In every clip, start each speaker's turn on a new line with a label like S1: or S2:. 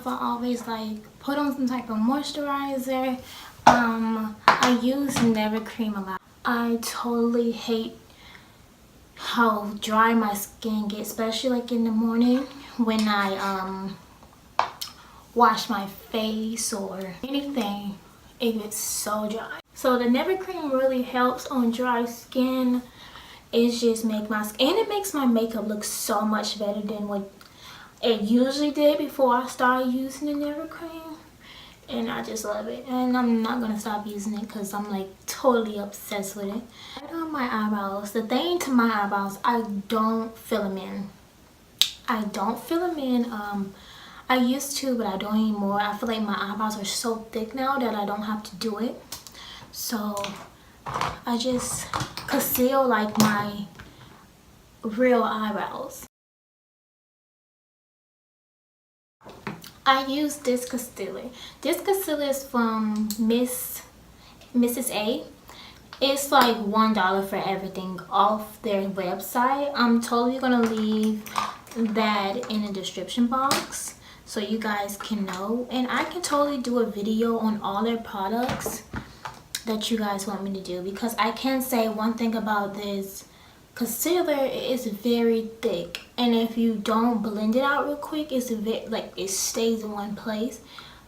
S1: off, I always like put on some type of moisturizer. I use Never Cream a lot. I totally hate how dry my skin gets, especially like in the morning when I wash my face or anything. It gets so dry. So the Never Cream really helps on dry skin. It just makes my skin, and it makes my makeup look so much better than what it usually did before I started using the Never Cream. And I just love it, and I'm not gonna stop using it because I'm like totally obsessed with it. Right on my eyebrows, the thing to my eyebrows, I don't fill them in. I don't fill them in. I used to, but I don't anymore. I feel like my eyebrows are so thick now that I don't have to do it. So I just conceal like my real eyebrows. I use this concealer. This concealer is from Mrs. A. It's like $1 for everything off their website. I'm totally gonna leave that in the description box so you guys can know, and I can totally do a video on all their products that you guys want me to do, because I can say one thing about this concealer, is very thick, and if you don't blend it out real quick, it's like it stays in one place.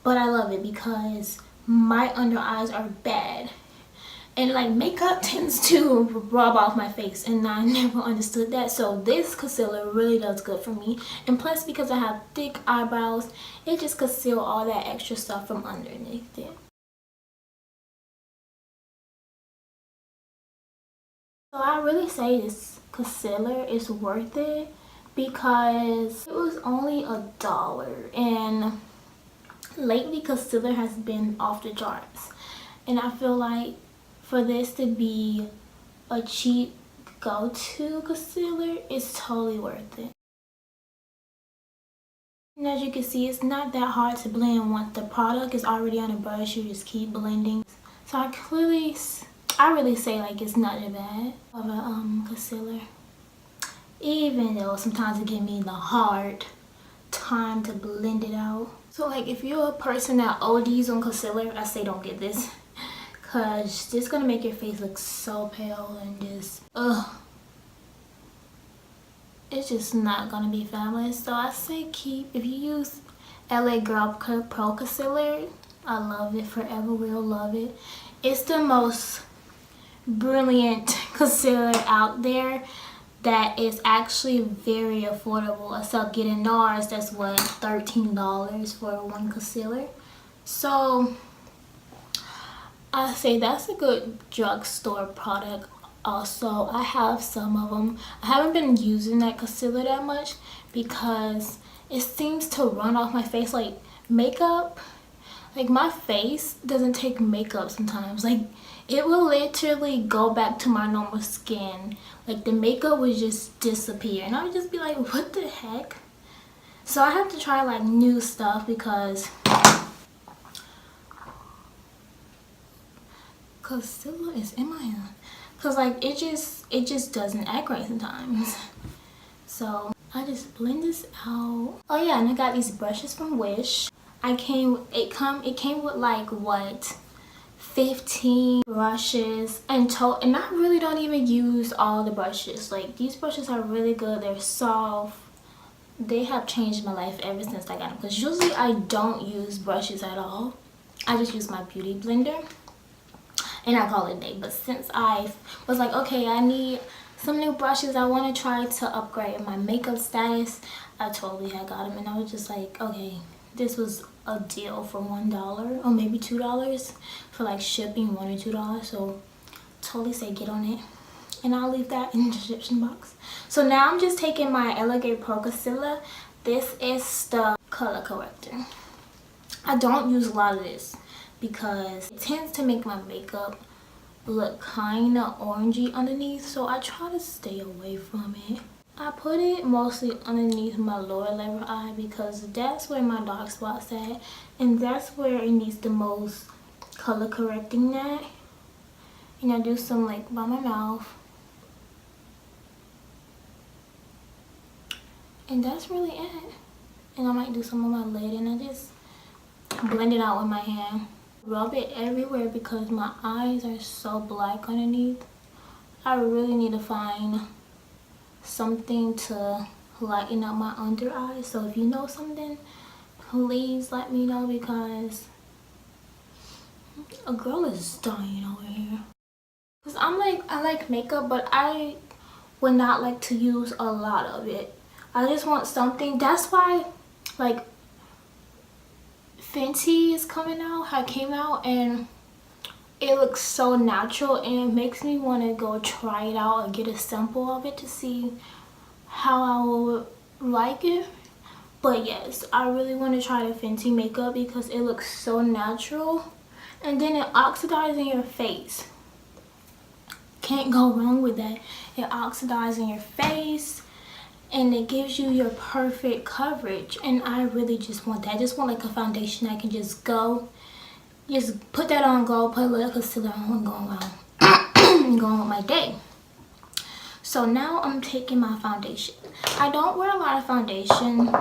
S1: But I love it because my under eyes are bad, and like makeup tends to rub off my face, and I never understood that. So this concealer really does good for me, and plus because I have thick eyebrows, it just conceals all that extra stuff from underneath it. So I really say this concealer is worth it because it was only $1, and lately concealer has been off the charts, and I feel like for this to be a cheap go-to concealer, it's totally worth it. And as you can see, it's not that hard to blend once the product is already on the brush. You just keep blending. So I really say like it's not that bad of a concealer, even though sometimes it gives me the hard time to blend it out. So like if you're a person that ODs on concealer, I say don't get this, because it's gonna make your face look so pale and just it's just not gonna be fabulous. So I say if you use LA Girl Pro Concealer, I love it, forever will love it. It's the most brilliant concealer out there that is actually very affordable, except getting NARS, that's what, $13 for one concealer. So I say that's a good drugstore product. Also, I have some of them. I haven't been using that concealer that much because it seems to run off my face like makeup. Like my face doesn't take makeup sometimes. Like it will literally go back to my normal skin. Like the makeup would just disappear, and I would just be like, what the heck? So I have to try like new stuff because concealer is in my hand. Cause like it just doesn't act right sometimes. So I just blend this out. Oh yeah, and I got these brushes from Wish. It came with like what, 15 brushes, and I really don't even use all the brushes. Like these brushes are really good. They're soft. They have changed my life ever since I got them, because usually I don't use brushes at all. I just use my beauty blender and I call it a day. But since I was like, okay, I need some new brushes, I want to try to upgrade my makeup status, I totally had got them, and I was just like, okay, this was a deal for $1 or maybe $2 for like shipping, $1 or $2. So totally say get on it, and I'll leave that in the description box. So now I'm just taking my Elegant Pro Concealer. This is the color corrector. I don't use a lot of this because it tends to make my makeup look kind of orangey underneath, so I try to stay away from it. I put it mostly underneath my lower level eye because that's where my dark spots at, and that's where it needs the most color correcting at. And I do some like by my mouth, and that's really it. And I might do some on my lid, and I just blend it out with my hand. Rub it everywhere because my eyes are so black underneath. I really need to find something to lighten up my under eyes. So if you know something, please let me know, because a girl is dying over here. Cause I like makeup, but I would not like to use a lot of it. I just want something. That's why, like, Fenty is coming out. I came out and it looks so natural, and it makes me want to go try it out and get a sample of it to see how I would like it. But yes, I really want to try the Fenty makeup because it looks so natural, and then it oxidizes in your face. Can't go wrong with that. It oxidizes in your face, and it gives you your perfect coverage, and I really just want that. I just want like a foundation I can just put that on, go put a little concealer on, and go around and go on with my day. So now I'm taking my foundation. I don't wear a lot of foundation.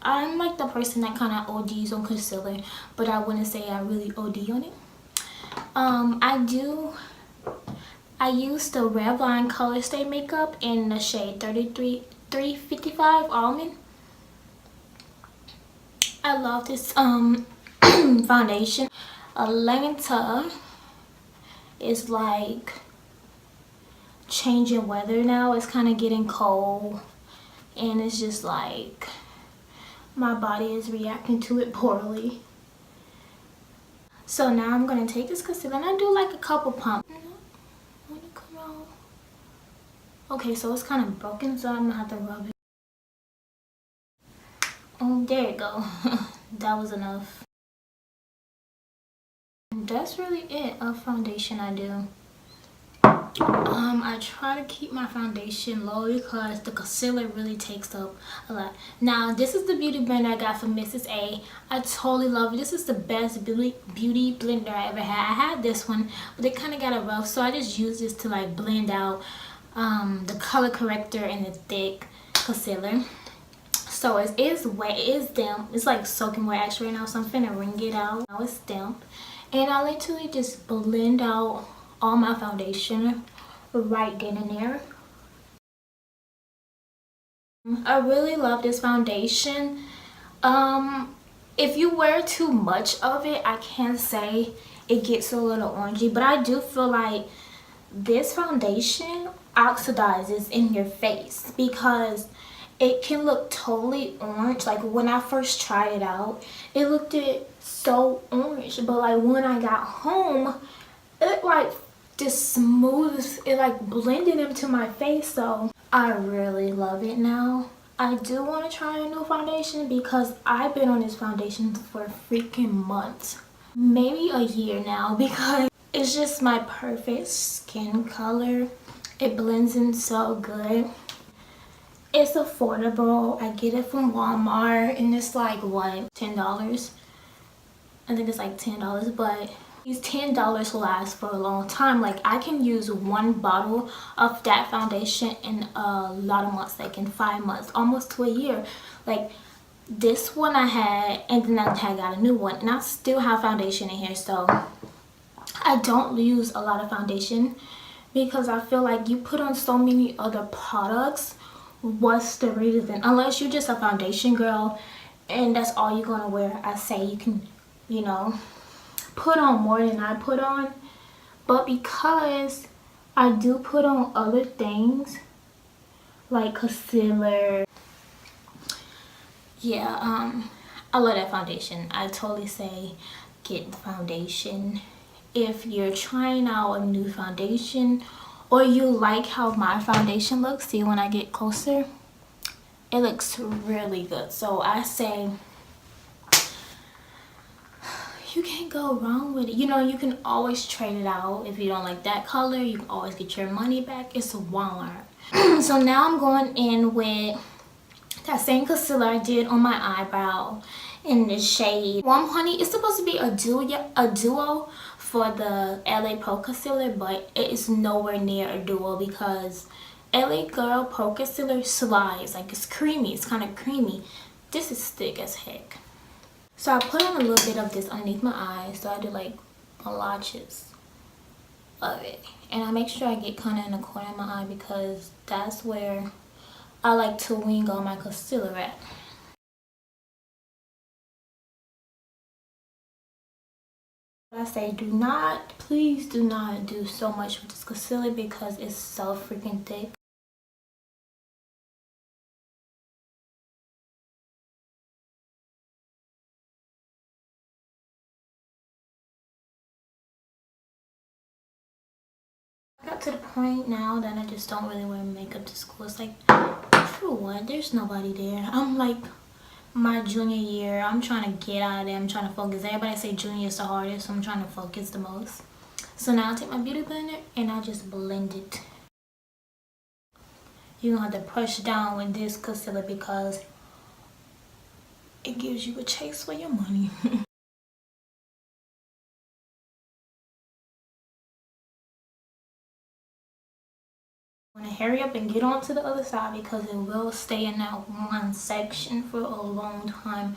S1: I'm like the person that kind of ODs on concealer, but I wouldn't say I really OD on it. I use the Revlon Colorstay makeup in the shade 355 Almond. I love this foundation. Atlanta is like changing weather now. It's kind of getting cold, and it's just like my body is reacting to it poorly. So now I'm gonna take this concealer, and I do like a couple pumps. Okay, so it's kind of broken, so I'm gonna have to rub it. Oh, there you go. That was enough. That's really it of foundation I do. I try to keep my foundation low because the concealer really takes up a lot. Now, this is the beauty blender I got from Mrs. A. I totally love it. This is the best beauty blender I ever had. I had this one, but it kind of got it rough, so I just used this to like blend out the color corrector and the thick concealer. So it is wet, it is damp. It's like soaking wet actually right now, so I'm finna wring it out. Now it's damp, and I literally just blend out all my foundation right then and there. I really love this foundation. If you wear too much of it, I can say it gets a little orangey, but I do feel like this foundation oxidizes in your face because it can look totally orange. Like when I first tried it out, it looked so orange, but like when I got home, it like just smooth, it like blended into my face. So I really love it now. I do want to try a new foundation because I've been on this foundation for freaking months, maybe a year now, because it's just my perfect skin color. It blends in so good. It's affordable. I get it from Walmart, and it's like what, $10? I think it's like $10, but these $10 last for a long time. Like I can use one bottle of that foundation in a lot of months, like in 5 months, almost to a year. Like this one I had, and then I got a new one, and I still have foundation in here. So I don't use a lot of foundation because I feel like you put on so many other products. What's the reason? Unless you're just a foundation girl and that's all you're gonna wear, I say you can, you know, put on more than I put on. But because I do put on other things like concealer, yeah, I love that foundation. I totally say get the foundation if you're trying out a new foundation, or you like how my foundation looks. See, when I get closer, it looks really good. So I say you can't go wrong with it. You know, you can always trade it out. If you don't like that color, you can always get your money back. It's a Walmart. So now I'm going in with that same concealer I did on my eyebrow in the shade Warm Honey. It's supposed to be a duo for the LA Pro Concealer, but it is nowhere near a duo because LA Girl Pro Concealer slides. Like it's creamy. It's kind of creamy. this is thick as heck. So I put on a little bit of this underneath my eyes. So I do like blotches of it. And I make sure I get kind of in the corner of my eye because that's where I like to wing all my concealer at. I say do not, please do not do so much with this concealer because it's so freaking thick. I got to the point now that I just don't really wear makeup to school. It's like, for what? There's nobody there. I'm like my junior year. I'm trying to get out of there. I'm trying to focus. Everybody say junior is the hardest, so I'm trying to focus the most. So now I take my beauty blender and I just blend it. You're gonna have to brush down with this concealer because it gives you a chase for your money. I'm gonna hurry up and get on to the other side because it will stay in that one section for a long time.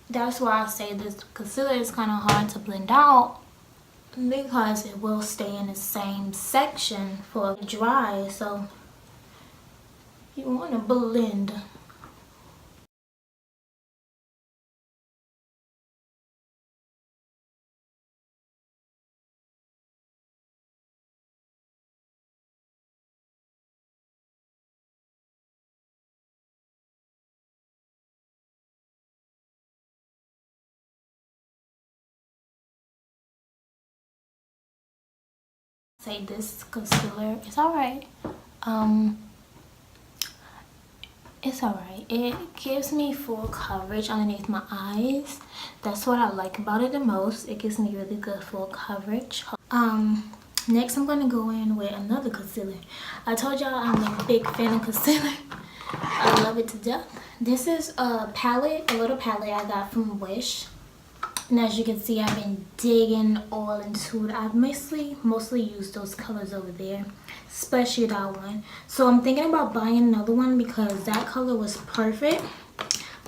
S1: That's why I say this concealer is kind of hard to blend out because it will stay in the same section for dry. So you want to blend. Say this concealer is alright. It's alright. It gives me full coverage underneath my eyes. That's what I like about it the most. It gives me really good full coverage. Next I'm gonna go in with another concealer. I told y'all I'm a big fan of concealer. I love it to death. This is a palette, a little palette I got from Wish. And as you can see, I've been digging all into it. I've mostly used those colors over there, especially that one. So I'm thinking about buying another one because that color was perfect.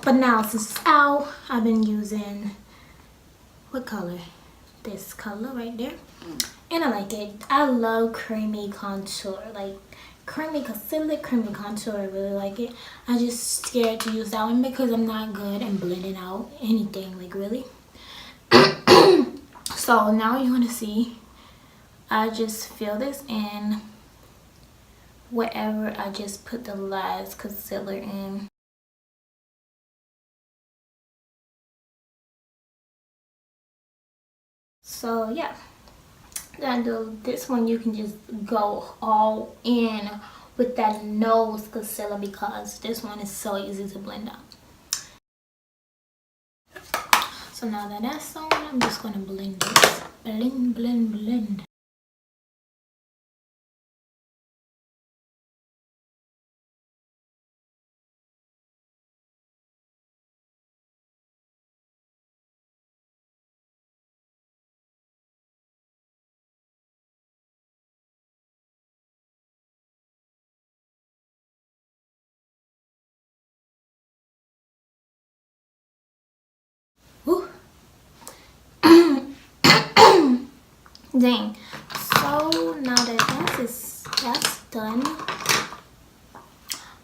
S1: But now since it's out, I've been using, what color? This color right there. And I like it. I love creamy contour, like creamy concealer, creamy contour. I really like it. I'm just scared to use that one because I'm not good at blending out anything, like really. So now you want to see, I just fill this in wherever I just put the last concealer in. So yeah, then this one you can just go all in with that nose concealer because this one is so easy to blend out. So now that that's on, I'm just gonna blend this. Blend, blend, blend. Woo. Dang. So now that that's done,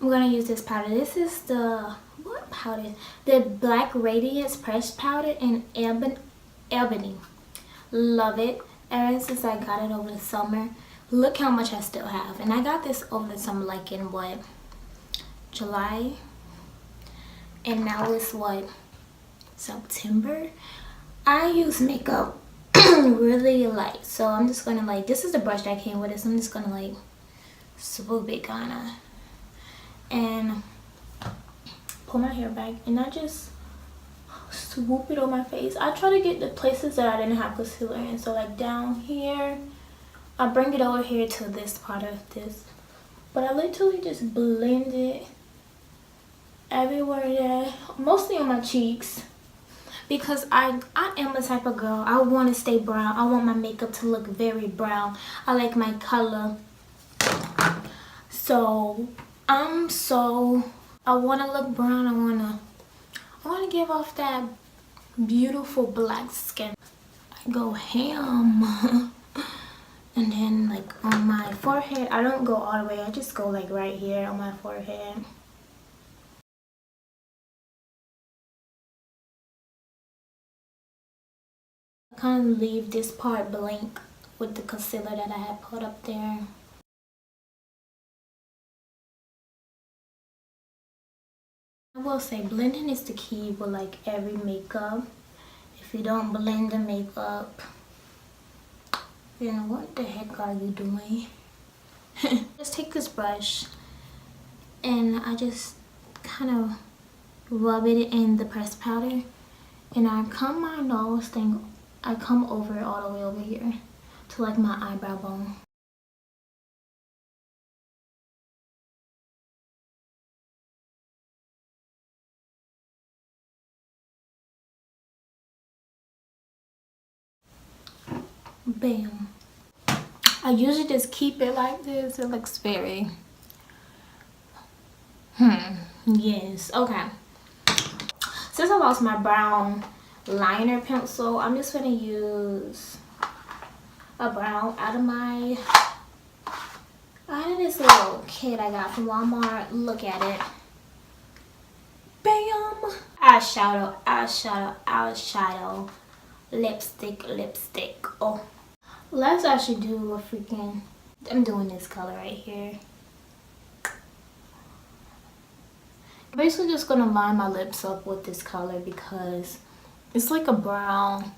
S1: I'm gonna use this powder. This is the, what powder? The Black Radiance Press Powder in ebony. Love it. Ever since I got it over the summer. Look how much I still have. And I got this over the summer, like in what, July? And now it's what, September? I use makeup really light, so I'm just gonna like, this is the brush that came with it, so I'm just gonna like swoop it kinda and pull my hair back and I just swoop it on my face. I try to get the places that I didn't have concealer in, so like down here, I bring it over here to this part of this, but I literally just blend it everywhere there, mostly on my cheeks. Because I am the type of girl, I want to stay brown. I want my makeup to look very brown. I like my color. So I'm so I want to look brown. I want to give off that beautiful black skin. I go ham. And then like on my forehead, I don't go all the way. I just go like right here on my forehead. I kind of leave this part blank with the concealer that I had put up there. I will say blending is the key with like every makeup. If you don't blend the makeup, then what the heck are you doing? Just take this brush and I just kind of rub it in the pressed powder, and I come my nose thing, I come over it all the way over here to like my eyebrow bone. Bam. I usually just keep it like this. It looks very yes. Okay, since I lost my brown liner pencil, I'm just gonna use a brown out of this little kit I got from Walmart. Look at it. Bam. Eyeshadow, lipstick. Oh, let's actually do a freaking, I'm doing this color right here. I'm basically just gonna line my lips up with this color because it's like a brown.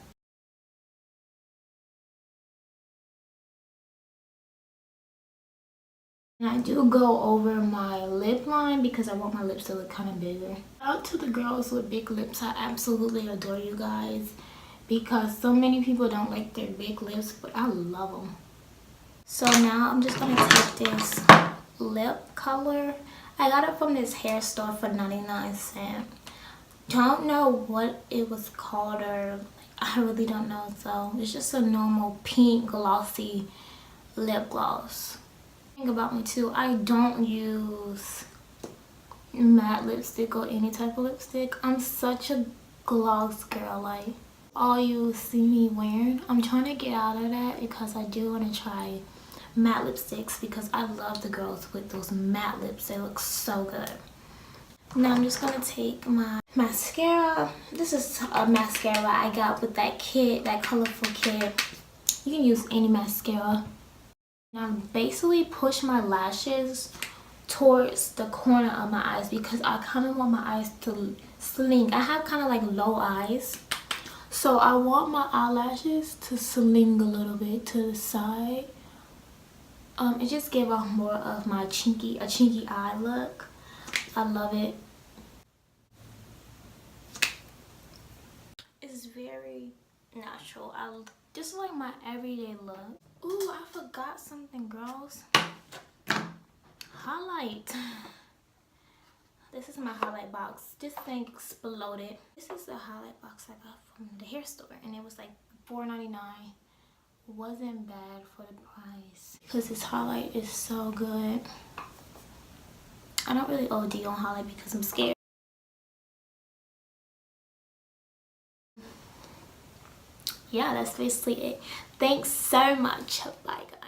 S1: And I do go over my lip line because I want my lips to look kind of bigger. Out to the girls with big lips, I absolutely adore you guys because so many people don't like their big lips, but I love them. So now I'm just gonna take this lip color. I got it from this hair store for 99¢. Don't know what it was called, or I really don't know. So it's just a normal pink glossy lip gloss. Thing about me too, I don't use matte lipstick or any type of lipstick. I'm such a gloss girl. Like all you see me wearing, I'm trying to get out of that because I do want to try matte lipsticks because I love the girls with those matte lips. They look so good. Now I'm just gonna take my mascara. This is a mascara I got with that kit, that colorful kit. You can use any mascara. Now basically push my lashes towards the corner of my eyes because I kind of want my eyes to sling. I have kind of like low eyes, so I want my eyelashes to sling a little bit to the side. It just gave off more of my chinky eye look. I love it. It's very natural. I just like my everyday look. Ooh, I forgot something, girls. Highlight. This is my highlight box. This thing exploded. This is the highlight box I got from the hair store, and it was like $4.99. Wasn't bad for the price because this highlight is so good. I don't really OD on highlight because I'm scared. Yeah, that's basically it. Thanks so much. Bye guys.